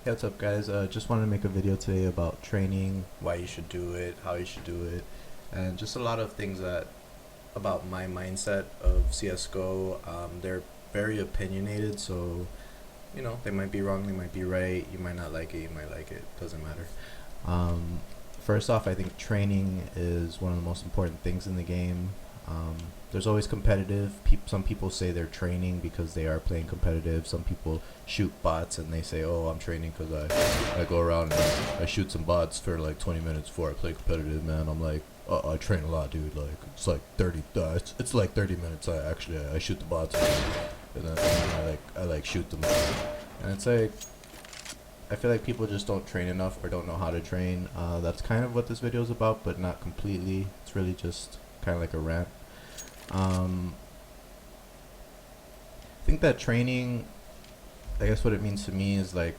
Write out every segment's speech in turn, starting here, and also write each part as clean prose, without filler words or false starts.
Hey, what's up, guys? Just wanted to make a video today about training, why you should do it, how you should do it, and just a lot of things that about my mindset of CSGO. They're very opinionated, so they might be wrong, they might be right. You might not like it, you might like it. Doesn't matter. Um, First off, I think training is one of the most important things in the game. There's always competitive. Some people say they're training because they are playing competitive. Some people shoot bots and they say, "Oh, I'm training because I go around and I shoot some bots for like 20 minutes before I play competitive." Man, I'm like, I train a lot, dude. Like it's like 30. It's like 30 minutes. I shoot the bots and then I shoot them, and it's like I feel like people just don't train enough or don't know how to train. That's kind of what this video is about, but not completely. It's really just kind of like a rant. I think that training, I guess what it means to me is like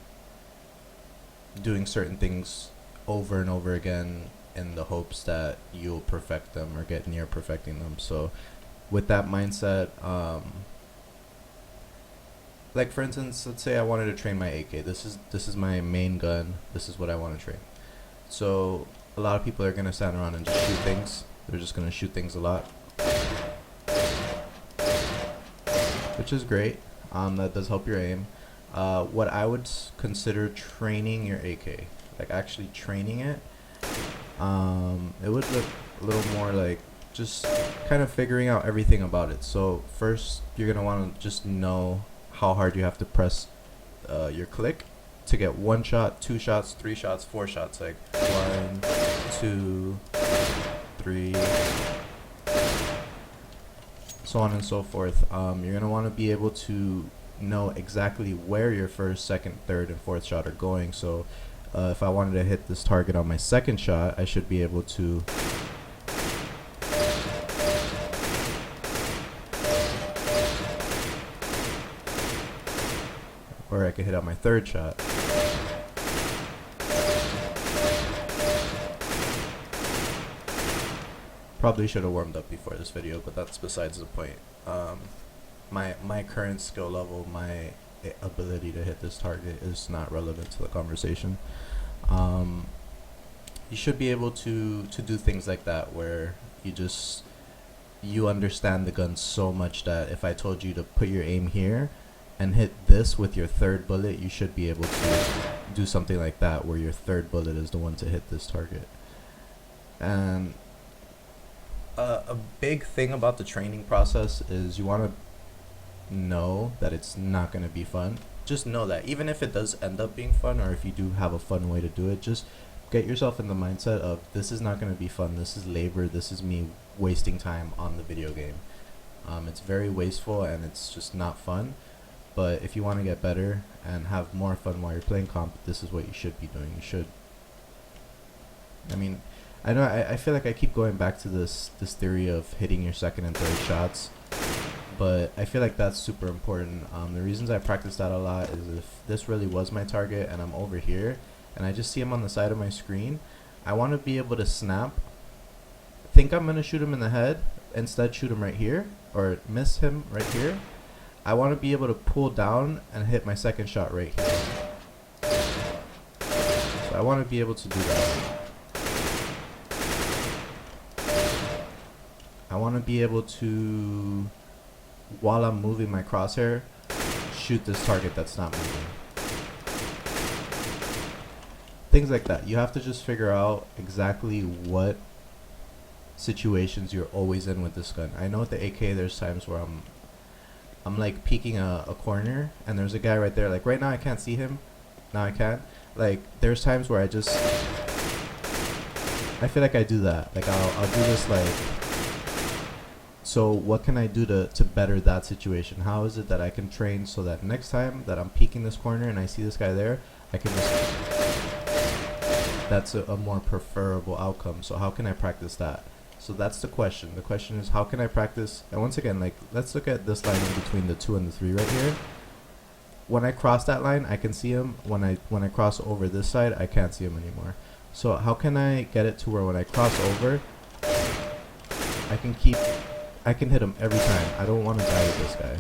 doing certain things over and over again in the hopes that you'll perfect them or get near perfecting them. So with that mindset, like for instance, let's say I wanted to train my AK. This is my main gun. This is what I want to train. So a lot of people are gonna stand around and just shoot things. They're just gonna shoot things a lot, which is great. That does help your aim. What I would consider training your AK, like actually training it, it would look a little more like just kind of figuring out everything about it. So first, you're gonna want to just know how hard you have to press your click to get one shot, two shots, three shots, four shots, like 1, 2, 3, so on and so forth. You're gonna want to be able to know exactly where your first, second, third, and fourth shot are going. So if I wanted to hit this target on my second shot, I should be able to or I could hit on my third shot. Probably should have warmed up before this video, but that's besides the point. My current skill level, my ability to hit this target is not relevant to the conversation. You should be able to do things like that where you understand the gun so much that if I told you to put your aim here and hit this with your third bullet, you should be able to do something like that where your third bullet is the one to hit this target. And a big thing about the training process is you want to know that it's not going to be fun. Just know that even if it does end up being fun, or if you do have a fun way to do it, just get yourself in the mindset of this is not going to be fun. This is labor. This is me wasting time on the video game. It's very wasteful and it's just not fun. But if you want to get better and have more fun while you're playing comp, this is what you should be doing. I feel like I keep going back to this theory of hitting your second and third shots, but I feel like that's super important. The reasons I practice that a lot is if this really was my target and I'm over here and I just see him on the side of my screen, I want to be able to snap, think I'm going to shoot him in the head, instead shoot him right here, or miss him right here. I want to be able to pull down and hit my second shot right here. So I want to be able to do that. I want to be able to, while I'm moving my crosshair, shoot this target that's not moving. Things like that. You have to just figure out exactly what situations you're always in with this gun. I know with the AK there's times where I'm like peeking a corner and there's a guy right there. Like right now I can't see him. Now I can. Like there's times where I feel like I do that. Like I'll do this like. So what can I do to better that situation? How is it that I can train so that next time that I'm peeking this corner and I see this guy there, I can just, that's a more preferable outcome. So how can I practice that? So that's the question. The question is, how can I practice? And once again, like let's look at this line in between the 2 and the 3 right here. When I cross that line, I can see him. When I cross over this side, I can't see him anymore. So how can I get it to where when I cross over, I can hit him every time. I don't want to die with this guy.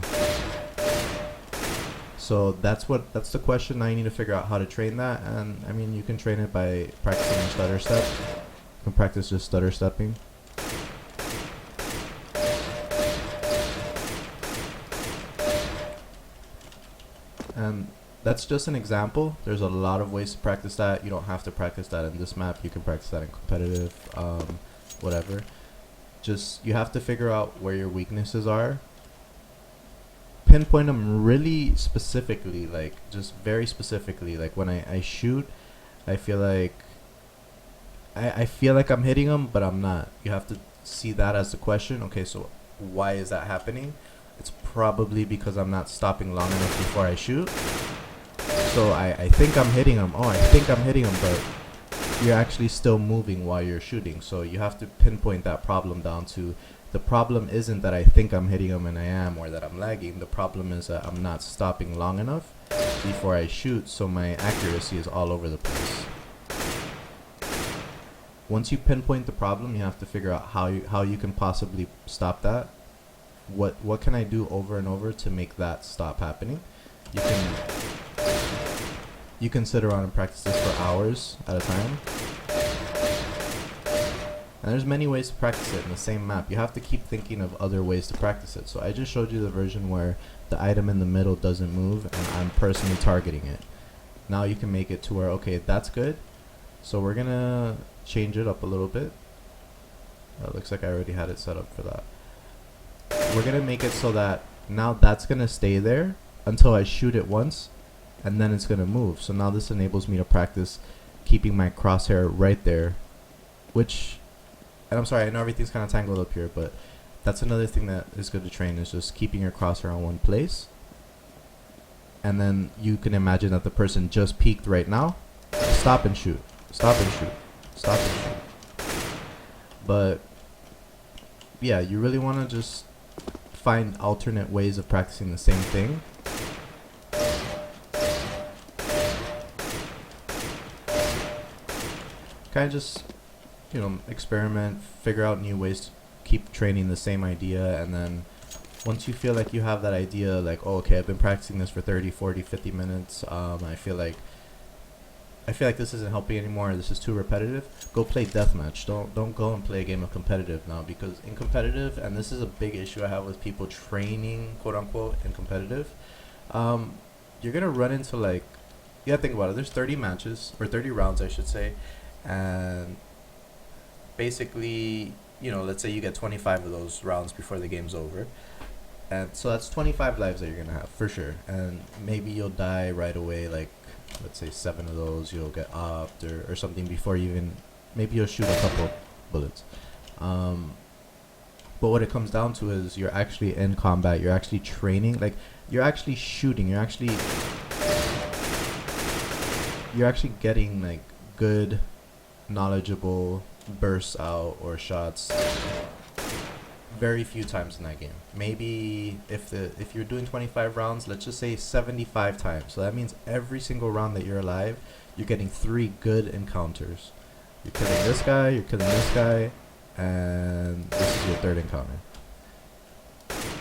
So that's the question. Now you need to figure out how to train that, and I mean you can train it by practicing stutter step. You can practice just stutter stepping. And that's just an example. There's a lot of ways to practice that. You don't have to practice that in this map. You can practice that in competitive, whatever. Just, you have to figure out where your weaknesses are. Pinpoint them really specifically, like just very specifically. Like when I shoot, I feel like I feel like I'm hitting them, but I'm not. You have to see that as the question. Okay, so why is that happening? It's probably because I'm not stopping long enough before I shoot. So I think I'm hitting them. Oh, I think I'm hitting them, but you're actually still moving while you're shooting. So you have to pinpoint that problem down to, the problem isn't that I think I'm hitting them and I am, or that I'm lagging. The problem is that I'm not stopping long enough before I shoot, so my accuracy is all over the place. Once you pinpoint the problem, you have to figure out how you can possibly stop that. What can I do over and over to make that stop happening? You can sit around and practice this for hours at a time. And there's many ways to practice it in the same map. You have to keep thinking of other ways to practice it. So I just showed you the version where the item in the middle doesn't move and I'm personally targeting it. Now you can make it to where, okay, that's good. So we're gonna change it up a little bit. Looks like I already had it set up for that. We're gonna make it so that now that's gonna stay there until I shoot it once, and then it's gonna move. So now this enables me to practice keeping my crosshair right there, which, and I'm sorry, I know everything's kind of tangled up here, but that's another thing that is good to train, is just keeping your crosshair on one place. And then you can imagine that the person just peeked right now. Stop and shoot. Stop and shoot. Stop and shoot. But yeah, you really want to just find alternate ways of practicing the same thing. Kind of just, you know, experiment, figure out new ways to keep training the same idea, and then once you feel like you have that idea, like, oh, okay, I've been practicing this for 30, 40, 50 minutes, I feel like this isn't helping anymore, this is too repetitive, go play deathmatch. Don't go and play a game of competitive now, because in competitive, and this is a big issue I have with people training, quote unquote, in competitive, you're gonna run into, like, you gotta think about it, there's 30 matches, or 30 rounds I should say, and basically, you know, let's say you get 25 of those rounds before the game's over, and so that's 25 lives that you're gonna have for sure, and maybe you'll die right away, like let's say 7 of those you'll get offed or something before you even, maybe you'll shoot a couple bullets, but what it comes down to is you're actually in combat, you're actually training, like you're actually shooting, you're actually getting like good knowledgeable bursts out or shots very few times in that game. Maybe if you're doing 25 rounds, let's just say 75 times. So that means every single round that you're alive, you're getting 3 good encounters. You're killing this guy, you're killing this guy, and this is your 3rd encounter.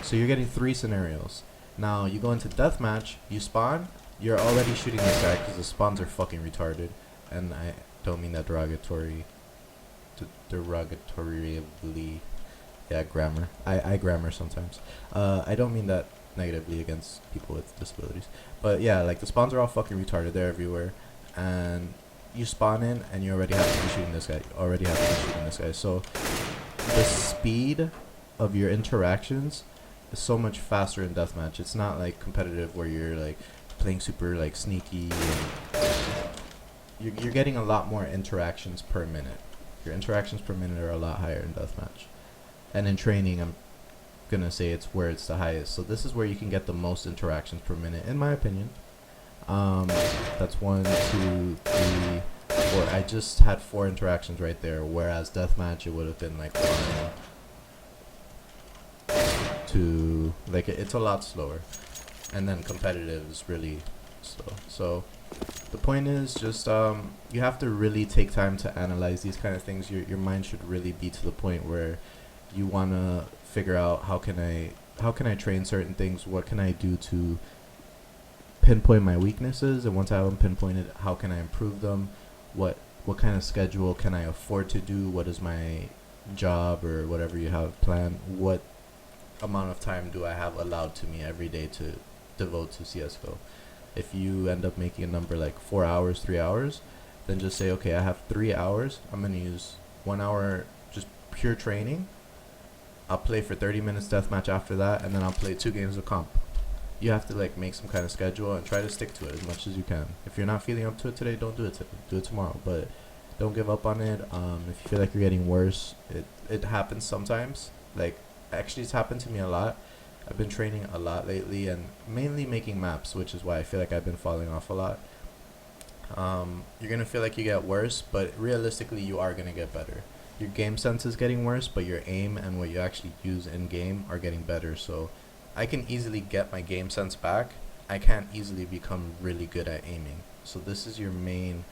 So you're getting 3 scenarios. Now you go into deathmatch, you spawn, you're already shooting this guy because the spawns are fucking retarded, and I don't mean that derogatorily. Yeah, grammar. I grammar sometimes. I don't mean that negatively against people with disabilities. But yeah, like the spawns are all fucking retarded. They're everywhere. And you spawn in and you already have to be shooting this guy. So the speed of your interactions is so much faster in deathmatch. It's not like competitive where you're like playing super like sneaky. And you're getting a lot more interactions per minute. Your interactions per minute are a lot higher in deathmatch. And in training, I'm gonna say it's where it's the highest. So this is where you can get the most interactions per minute, in my opinion. That's 1, 2, 3, 4. I just had 4 interactions right there, whereas deathmatch it would have been like 1, 2. Like it's a lot slower, and then competitive is really slow. So the point is just you have to really take time to analyze these kind of things. Your mind should really be to the point where you want to figure out how can I train certain things, what can I do to pinpoint my weaknesses, and once I have them pinpointed, how can I improve them? What kind of schedule can I afford to do? What is my job or whatever you have planned? What amount of time do I have allowed to me every day to devote to CS:GO? If you end up making a number like 4 hours, 3 hours, then just say, okay, I have 3 hours. I'm gonna use 1 hour just pure training. I'll play for 30 minutes deathmatch after that, and then I'll play 2 games of comp. You have to like make some kind of schedule and try to stick to it as much as you can. If you're not feeling up to it today, don't do it today. Do it tomorrow, but don't give up on it. If you feel like you're getting worse, it happens sometimes. Like, actually, it's happened to me a lot. I've been training a lot lately and mainly making maps, which is why I feel like I've been falling off a lot. You're gonna feel like you get worse, but realistically, you are gonna get better. Your game sense is getting worse, but your aim and what you actually use in game are getting better. So I can easily get my game sense back. I can't easily become really good at aiming. So this is your main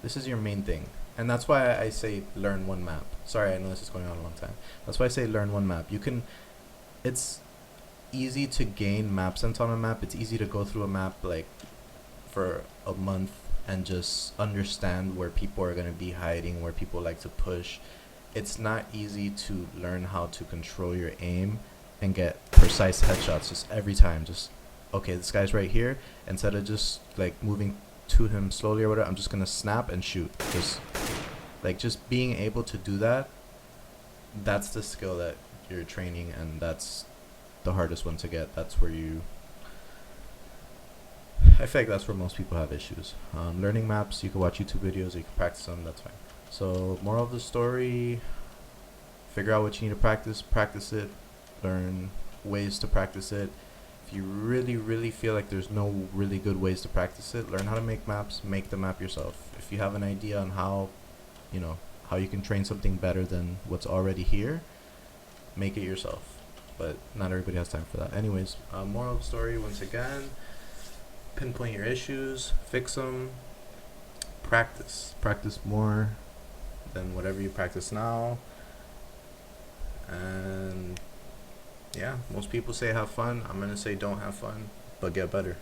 thing. And that's why I say learn one map. Sorry, I know this is going on a long time. That's why I say learn one map. It's easy to gain map sense on a map. It's easy to go through a map like for a month and just understand where people are going to be hiding, where people like to push. It's not easy to learn how to control your aim and get precise headshots just every time. Just, okay, this guy's right here. Instead of just like moving to him slowly or whatever, I'm just gonna snap and shoot. Just being able to do that, that's the skill that you're training, and that's the hardest one to get. That's where I feel like that's where most people have issues. Learning maps, you can watch YouTube videos, you can practice them, that's fine. So moral of the story, figure out what you need to practice it, learn ways to practice it. If you really feel like there's no really good ways to practice it, learn how to make maps, make the map yourself. If you have an idea on how you can train something better than what's already here, make it yourself. But not everybody has time for that. Anyways, moral of the story, once again, pinpoint your issues, fix them, practice more than whatever you practice now. And yeah, most people say have fun. I'm gonna say don't have fun, but get better.